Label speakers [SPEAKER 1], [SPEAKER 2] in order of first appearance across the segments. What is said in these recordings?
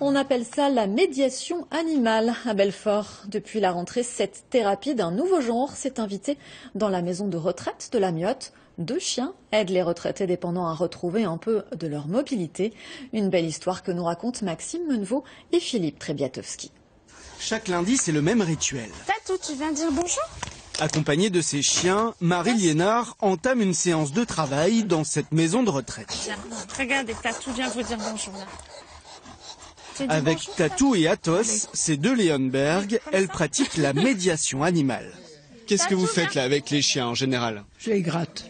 [SPEAKER 1] On appelle ça la médiation animale à Belfort. Depuis la rentrée, cette thérapie d'un nouveau genre s'est invitée dans la maison de retraite de la Miotte. 2 chiens aident les retraités dépendants à retrouver un peu de leur mobilité. Une belle histoire que nous racontent Maxime Menevaux et Philippe Trebiatowski.
[SPEAKER 2] Chaque lundi, c'est le même rituel.
[SPEAKER 3] Tatou, tu viens dire bonjour?
[SPEAKER 2] Accompagnée de ses chiens, Marie Liénard entame une séance de travail dans cette maison de retraite.
[SPEAKER 3] Tiens, regardez, Tatou vient vous dire bonjour là.
[SPEAKER 2] Avec
[SPEAKER 3] bonjour,
[SPEAKER 2] Tatou et Athos, ces 2 Leonberg, elle pratique la médiation animale. Qu'est-ce que vous faites là avec les chiens en général?
[SPEAKER 4] Je les gratte.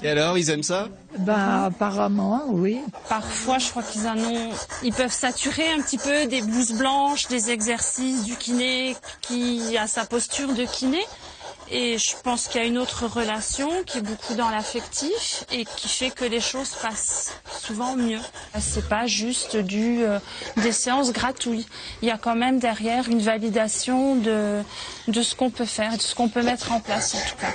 [SPEAKER 2] Et alors, ils aiment ça?
[SPEAKER 4] Apparemment, oui.
[SPEAKER 3] Parfois, je crois ils peuvent saturer un petit peu des blouses blanches, des exercices du kiné qui a sa posture de kiné. Et je pense qu'il y a une autre relation qui est beaucoup dans l'affectif et qui fait que les choses passent souvent mieux. C'est pas juste des séances gratuites. Il y a quand même derrière une validation de ce qu'on peut faire, de ce qu'on peut mettre en place en tout cas.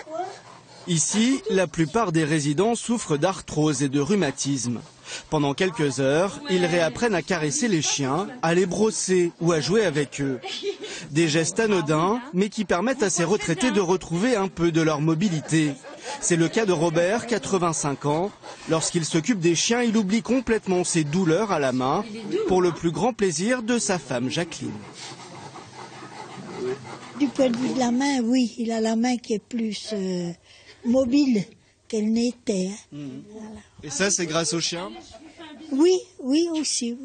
[SPEAKER 2] Ici, la plupart des résidents souffrent d'arthrose et de rhumatisme. Pendant quelques heures, ils réapprennent à caresser les chiens, à les brosser ou à jouer avec eux. Des gestes anodins, mais qui permettent à ces retraités de retrouver un peu de leur mobilité. C'est le cas de Robert, 85 ans. Lorsqu'il s'occupe des chiens, il oublie complètement ses douleurs à la main, pour le plus grand plaisir de sa femme Jacqueline.
[SPEAKER 5] Du point de vue de la main, oui, il a la main qui est plus mobile qu'elle n'était. Voilà.
[SPEAKER 2] Et ça, c'est grâce aux chiens?
[SPEAKER 5] Oui, oui aussi,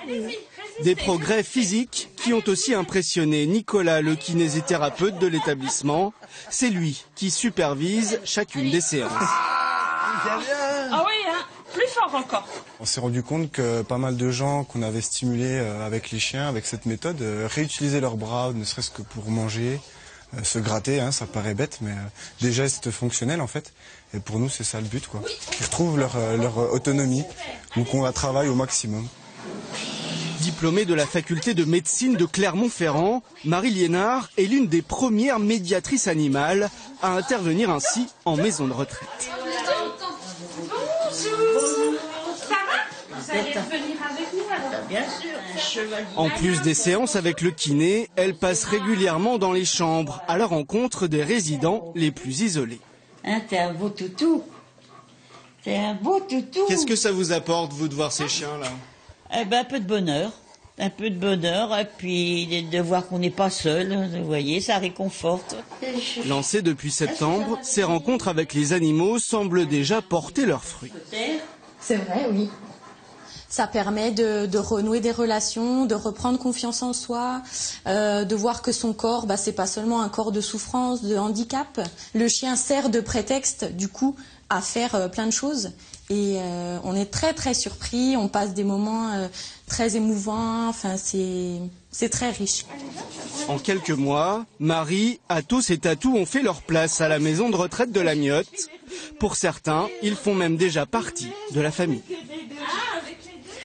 [SPEAKER 5] oui.
[SPEAKER 2] Des progrès physiques qui ont aussi impressionné Nicolas, le kinésithérapeute de l'établissement. C'est lui qui supervise chacune des séances.
[SPEAKER 3] Ah oui, hein, plus fort encore.
[SPEAKER 6] On s'est rendu compte que pas mal de gens qu'on avait stimulés avec les chiens, avec cette méthode, réutilisaient leurs bras, ne serait-ce que pour manger, se gratter, hein, ça paraît bête, mais des gestes fonctionnels en fait. Et pour nous, c'est ça le but, quoi. Qu'ils retrouvent leur autonomie, ou qu'on la travaille au maximum.
[SPEAKER 2] Diplômée de la faculté de médecine de Clermont-Ferrand, Marie Liénard est l'une des premières médiatrices animales à intervenir ainsi en maison de retraite.
[SPEAKER 3] Bonjour, ça va? Vous allez venir avec nous alors?
[SPEAKER 7] Bien sûr,
[SPEAKER 2] En plus des séances avec le kiné, elle passe régulièrement dans les chambres à la rencontre des résidents les plus isolés.
[SPEAKER 7] hein, t'es un beau toutou. T'es un beau toutou.
[SPEAKER 2] Qu'est-ce que ça vous apporte, vous, de voir ces chiens là?
[SPEAKER 7] Eh ben, un peu de bonheur. Un peu de bonheur, et puis de voir qu'on n'est pas seul, vous voyez, ça réconforte.
[SPEAKER 2] Lancées depuis septembre, ces rencontres avec les animaux semblent déjà porter leurs fruits.
[SPEAKER 8] C'est vrai, oui. Ça permet de renouer des relations, de reprendre confiance en soi, de voir que son corps, c'est pas seulement un corps de souffrance, de handicap. Le chien sert de prétexte, du coup, à faire plein de choses. Et on est très très surpris, on passe des moments très émouvants, enfin c'est très riche.
[SPEAKER 2] En quelques mois, Marie, Athos et Tatou ont fait leur place à la maison de retraite de la Miotte. Pour certains, ils font même déjà partie de la famille.